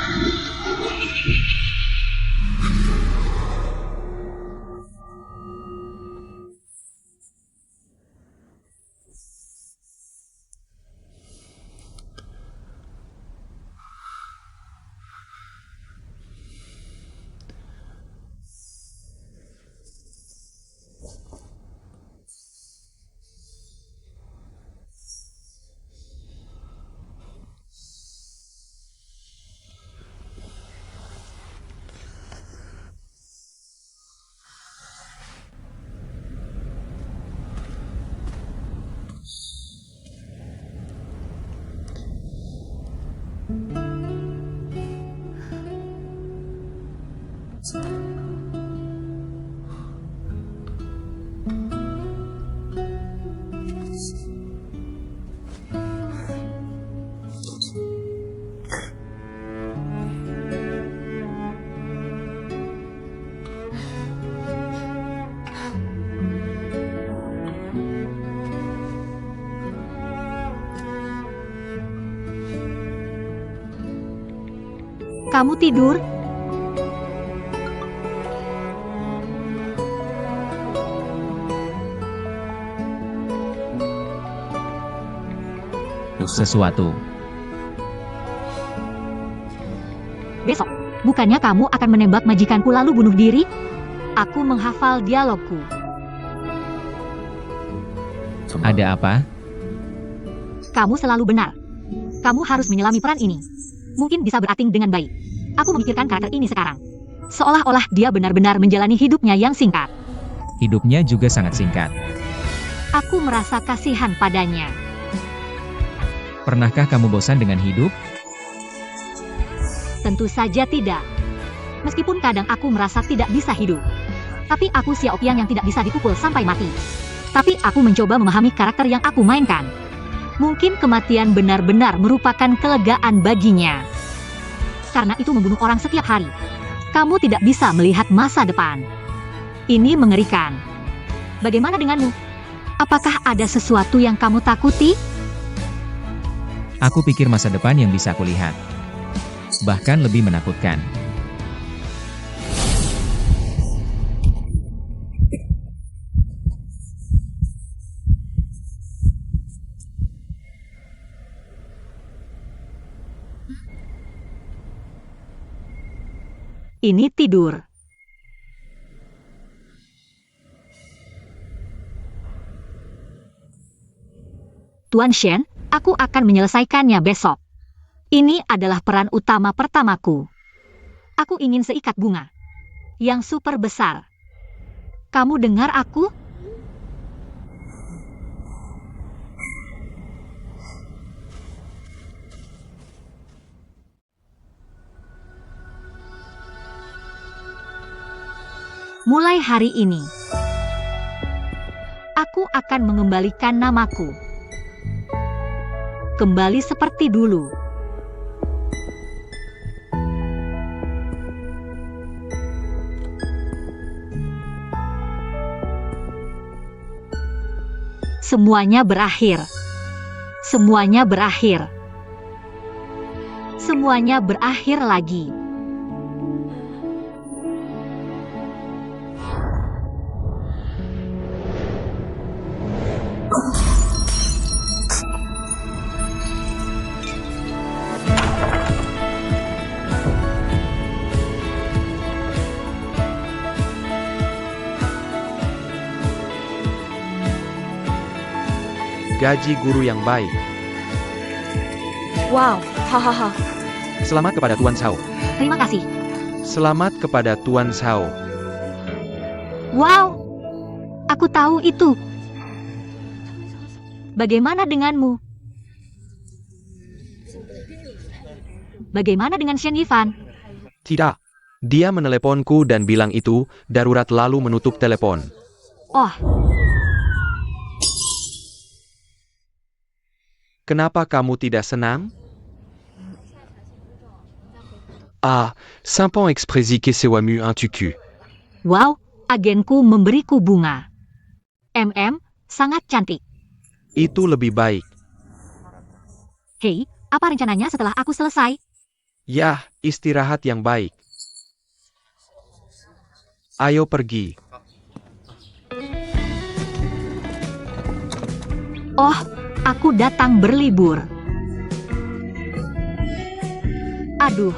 Kamu tidur? Sesuatu. Besok, bukannya kamu akan menembak majikanku lalu bunuh diri? Aku menghafal dialogku. Ada apa? Kamu selalu benar. Kamu harus menyelami peran ini. Mungkin bisa berakting dengan baik. Aku memikirkan karakter ini sekarang. Seolah-olah dia benar-benar menjalani hidupnya yang singkat. Hidupnya juga sangat singkat. Aku merasa kasihan padanya. Pernahkah kamu bosan dengan hidup? Tentu saja tidak. Meskipun kadang aku merasa tidak bisa hidup. Tapi aku Xiaopiang yang tidak bisa dipukul sampai mati. Tapi aku mencoba memahami karakter yang aku mainkan. Mungkin kematian benar-benar merupakan kelegaan baginya. Karena itu membunuh orang setiap hari. Kamu tidak bisa melihat masa depan. Ini mengerikan. Bagaimana denganmu? Apakah ada sesuatu yang kamu takuti? Aku pikir masa depan yang bisa aku lihat. Bahkan lebih menakutkan. Ini tidur. Tuan Shen, aku akan menyelesaikannya besok. Ini adalah peran utama pertamaku. Aku ingin seikat bunga yang super besar. Kamu dengar aku? Mulai hari ini, aku akan mengembalikan namaku kembali seperti dulu. Semuanya berakhir. Semuanya berakhir. Semuanya berakhir lagi. Gaji guru yang baik. Wow, hahaha. Selamat kepada Tuan Shao. Terima kasih. Selamat kepada Tuan Shao. Wow, aku tahu itu. Bagaimana denganmu? Bagaimana dengan Shen Yifan? Tidak. Dia meneleponku dan bilang itu darurat lalu menutup telepon. Oh, Kenapa kamu tidak senang? Ah, simplement expresi que c'est wamu un tuku. wow, agenku memberiku bunga. Sangat cantik. Itu lebih baik. Hei, apa rencananya setelah aku selesai? Yah, istirahat yang baik. Ayo pergi. Oh, aku datang berlibur. Aduh.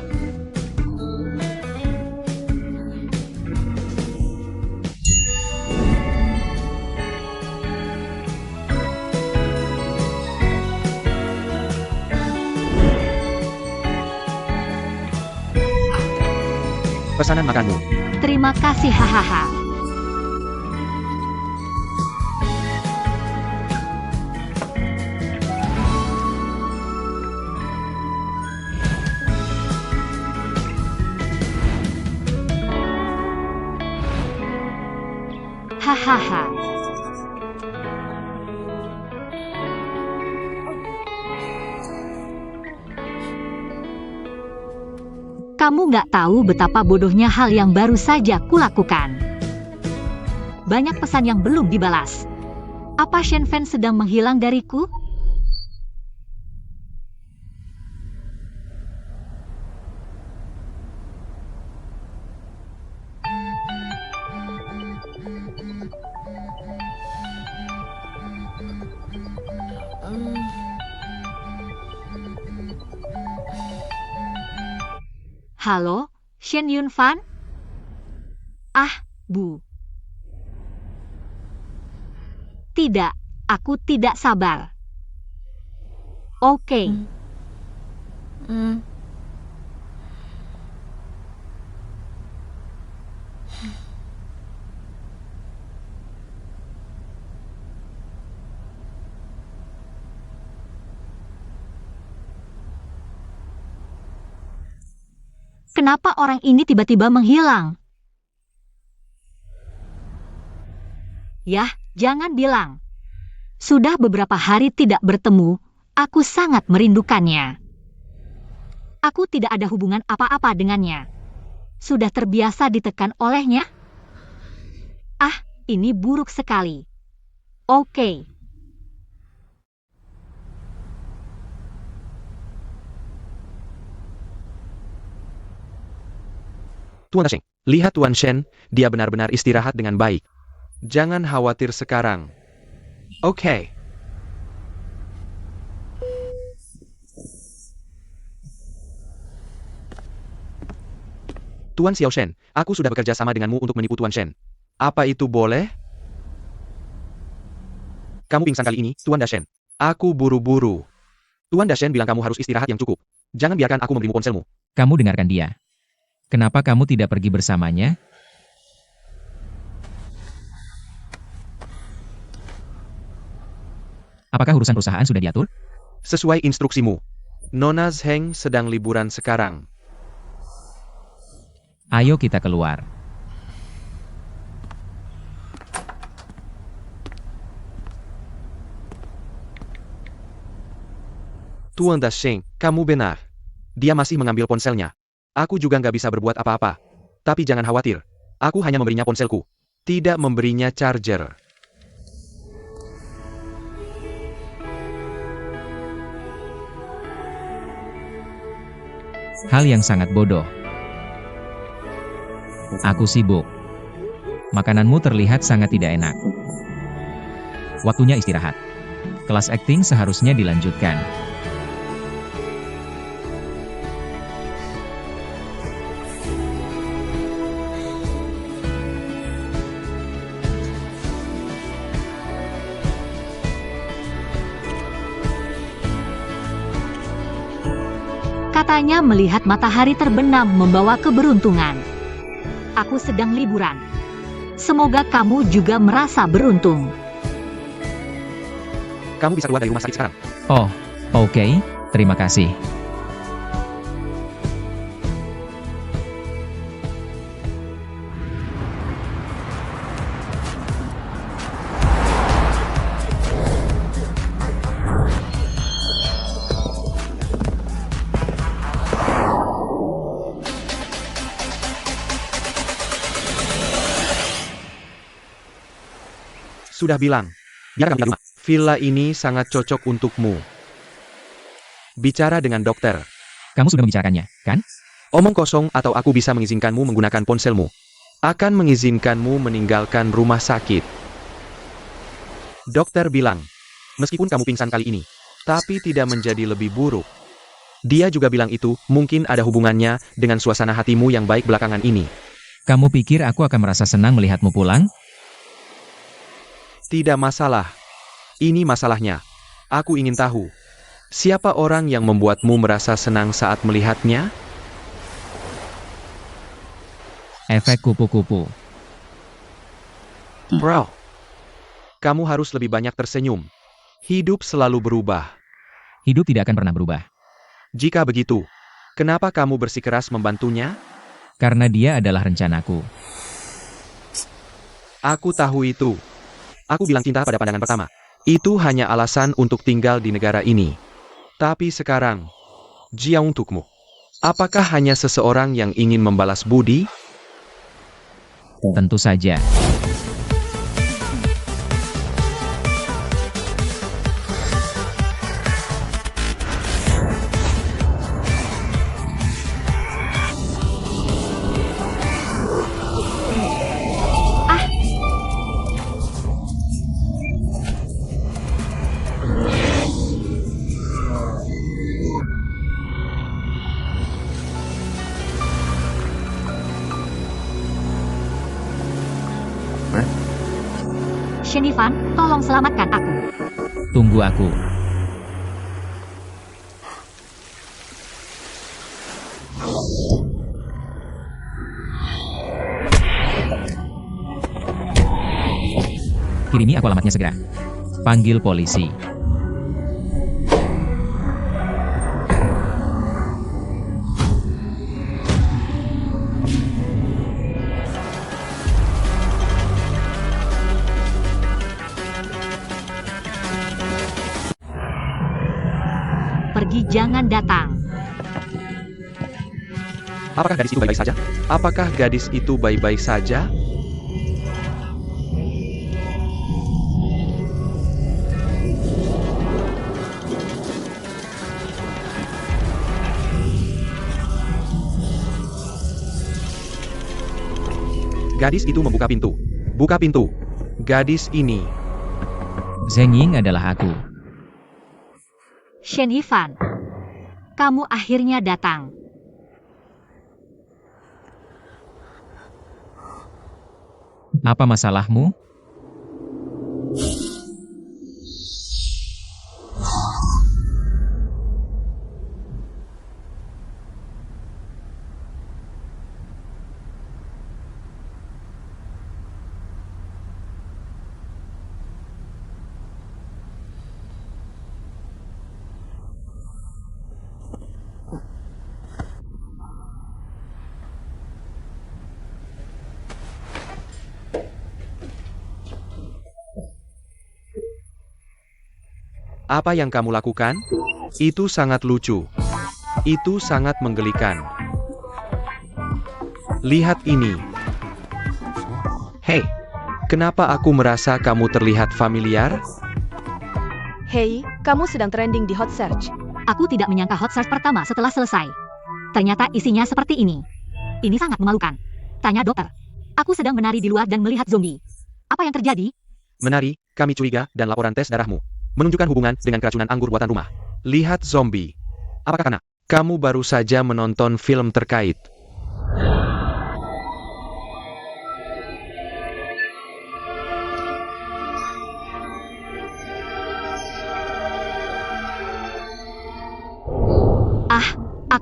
Pesanan makanmu. Terima kasih, hahaha. Hahaha. Kamu nggak tahu betapa bodohnya hal yang baru saja kulakukan. Banyak pesan yang belum dibalas. Apa Shen Fan sedang menghilang dariku? Halo, Shen Yunfan? Ah, Bu. Tidak, aku tidak sabar. Oke. Kenapa orang ini tiba-tiba menghilang? Yah, jangan bilang. Sudah beberapa hari tidak bertemu, aku sangat merindukannya. Aku tidak ada hubungan apa-apa dengannya. Sudah terbiasa ditekan olehnya? Ah, ini buruk sekali. Oke. Tuan Sheng, lihat Tuan Shen, dia benar-benar istirahat dengan baik. Jangan khawatir sekarang. Oke. Tuan Xiao Shen, aku sudah bekerja sama denganmu untuk menipu Tuan Shen. Apa itu boleh? Kamu pingsan kali ini, Tuan Da Shen. Aku buru-buru. Tuan Dashen bilang kamu harus istirahat yang cukup. Jangan biarkan aku memberimu ponselmu. Kamu dengarkan dia. Kenapa kamu tidak pergi bersamanya? Apakah urusan perusahaan sudah diatur? Sesuai instruksimu. Nona Zheng sedang liburan sekarang. Ayo kita keluar. Tuan Dasheng, kamu benar. Dia masih mengambil ponselnya. Aku juga nggak bisa berbuat apa-apa. Tapi jangan khawatir. Aku hanya memberinya ponselku. Tidak memberinya charger. Hal yang sangat bodoh. Aku sibuk. Makananmu terlihat sangat tidak enak. Waktunya istirahat. Kelas akting seharusnya dilanjutkan. Katanya melihat matahari terbenam membawa keberuntungan. Aku sedang liburan. Semoga kamu juga merasa beruntung. Kamu bisa keluar dari rumah sakit sekarang. Oh, oke, terima kasih. Sudah bilang. Biarkan kamu di rumah. Villa ini sangat cocok untukmu. Bicara dengan dokter. Kamu sudah membicarakannya, kan? Omong kosong atau aku bisa mengizinkanmu menggunakan ponselmu. Akan mengizinkanmu meninggalkan rumah sakit. Dokter bilang, meskipun kamu pingsan kali ini, tapi tidak menjadi lebih buruk. Dia juga bilang itu mungkin ada hubungannya dengan suasana hatimu yang baik belakangan ini. Kamu pikir aku akan merasa senang melihatmu pulang? Tidak masalah. Ini masalahnya. Aku ingin tahu. Siapa orang yang membuatmu merasa senang saat melihatnya? Efek kupu-kupu. Bro. Kamu harus lebih banyak tersenyum. Hidup selalu berubah. Hidup tidak akan pernah berubah. Jika begitu, kenapa kamu bersikeras membantunya? Karena dia adalah rencanaku. Aku tahu itu. Aku bilang cinta pada pandangan pertama. Itu hanya alasan untuk tinggal di negara ini. Tapi sekarang, Jia untukmu. Apakah hanya seseorang yang ingin membalas budi? Tentu saja. Shenifan, tolong selamatkan aku. Tunggu aku. Kirimi aku alamatnya segera. Panggil polisi. Pergi, jangan datang. Apakah gadis itu baik-baik saja? Apakah gadis itu baik-baik saja? Gadis itu membuka pintu. Buka pintu. Gadis ini. Zheng Ying adalah aku. Shenifan, kamu akhirnya datang. Apa masalahmu? Apa yang kamu lakukan? Itu sangat lucu. Itu sangat menggelikan. Lihat ini. Hei, kenapa aku merasa kamu terlihat familiar? Hei, kamu sedang trending di hot search. Aku tidak menyangka hot search pertama setelah selesai. Ternyata isinya seperti ini. Ini sangat memalukan. Tanya dokter. Aku sedang menari di luar dan melihat zombie. Apa yang terjadi? Menari, kami curiga, dan laporan tes darahmu menunjukkan hubungan dengan keracunan anggur buatan rumah. Lihat zombie. Apakah karena kamu baru saja menonton film terkait?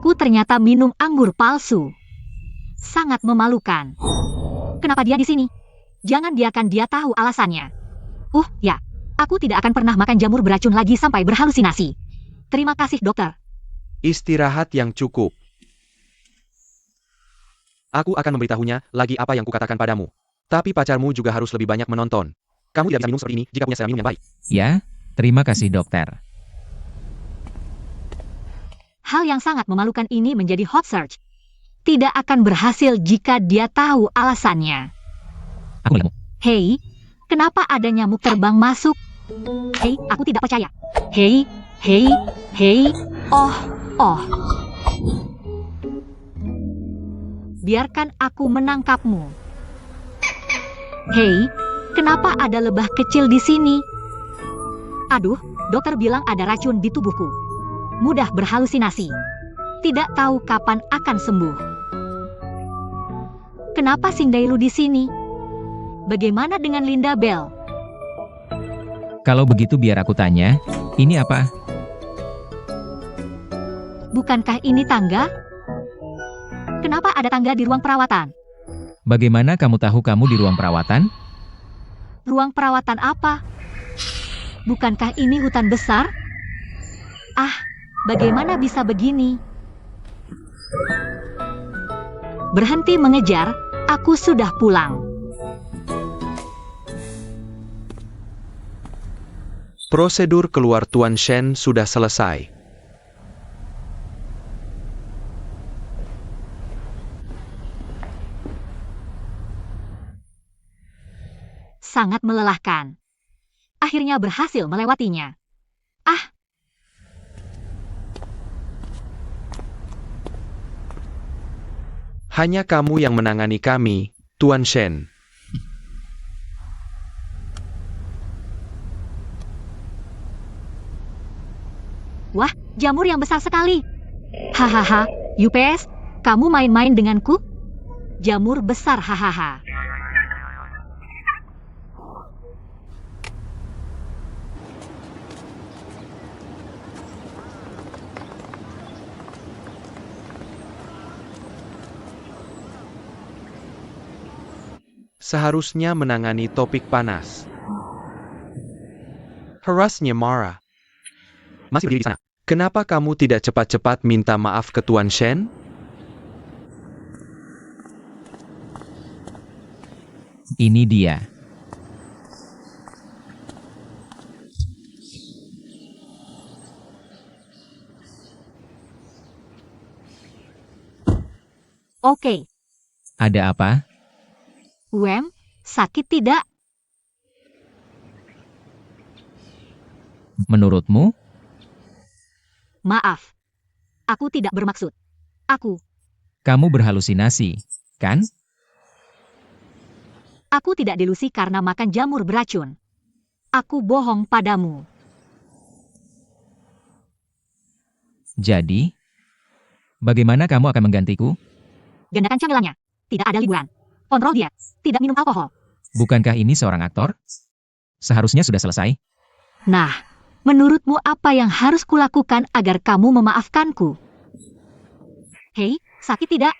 Aku ternyata minum anggur palsu. Sangat memalukan. Kenapa dia di sini? Jangan biarkan dia tahu alasannya. Ya. Aku tidak akan pernah makan jamur beracun lagi sampai berhalusinasi. Terima kasih, dokter. Istirahat yang cukup. Aku akan memberitahunya lagi apa yang kukatakan padamu. Tapi pacarmu juga harus lebih banyak menonton. Kamu tidak bisa minum seperti ini jika punya selera minum yang baik. Ya, terima kasih dokter. Hal yang sangat memalukan ini menjadi hot search. Tidak akan berhasil jika dia tahu alasannya. Aku melihatmu. Hei, kenapa ada nyamuk terbang masuk? Hei, aku tidak percaya. Hei. Oh. Biarkan aku menangkapmu. Hei, kenapa ada lebah kecil di sini? Aduh, dokter bilang ada racun di tubuhku. Mudah berhalusinasi. Tidak tahu kapan akan sembuh. Kenapa Sindailu di sini? Bagaimana dengan Linda Bell? Kalau begitu biar aku tanya, ini apa? Bukankah ini tangga? Kenapa ada tangga di ruang perawatan? Bagaimana kamu tahu kamu di ruang perawatan? Ruang perawatan apa? Bukankah ini hutan besar? Bagaimana bisa begini? Berhenti mengejar, aku sudah pulang. Prosedur keluar Tuan Shen sudah selesai. Sangat melelahkan. Akhirnya berhasil melewatinya. Hanya kamu yang menangani kami, Tuan Shen. Wah, jamur yang besar sekali. Hahaha, UPS, kamu main-main denganku? Jamur besar, hahaha. Seharusnya menangani topik panas. Herasnya marah. Masih berdiri di sana. Kenapa kamu tidak cepat-cepat minta maaf ke Tuan Shen? Ini dia. Oke, Ada apa? sakit tidak? Menurutmu? Maaf. Aku tidak bermaksud. Kamu berhalusinasi, kan? Aku tidak delusi karena makan jamur beracun. Aku bohong padamu. Jadi, bagaimana kamu akan menggantiku? Gandakan camilannya. Tidak ada liburan. Kontrol dia. Tidak minum alkohol. Bukankah ini seorang aktor? Seharusnya sudah selesai. Nah, menurutmu apa yang harus kulakukan agar kamu memaafkanku? Hei, sakit tidak?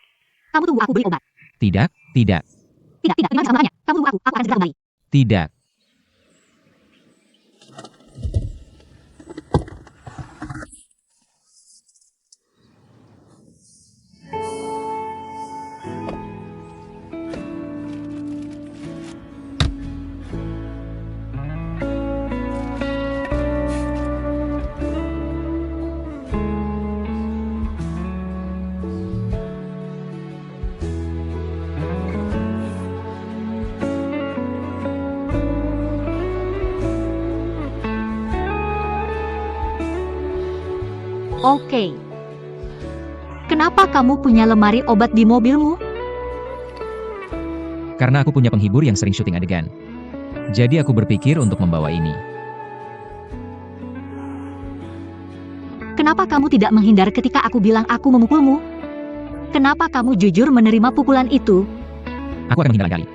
Kamu tunggu aku beli obat. Tidak. Tidak, ini bisa makanya. Kamu tunggu aku akan segera kembali. Tidak. Oke. Kenapa kamu punya lemari obat di mobilmu? Karena aku punya penghibur yang sering syuting adegan. Jadi aku berpikir untuk membawa ini. Kenapa kamu tidak menghindar ketika aku bilang aku memukulmu? Kenapa kamu jujur menerima pukulan itu? Aku akan menghindar lain kali.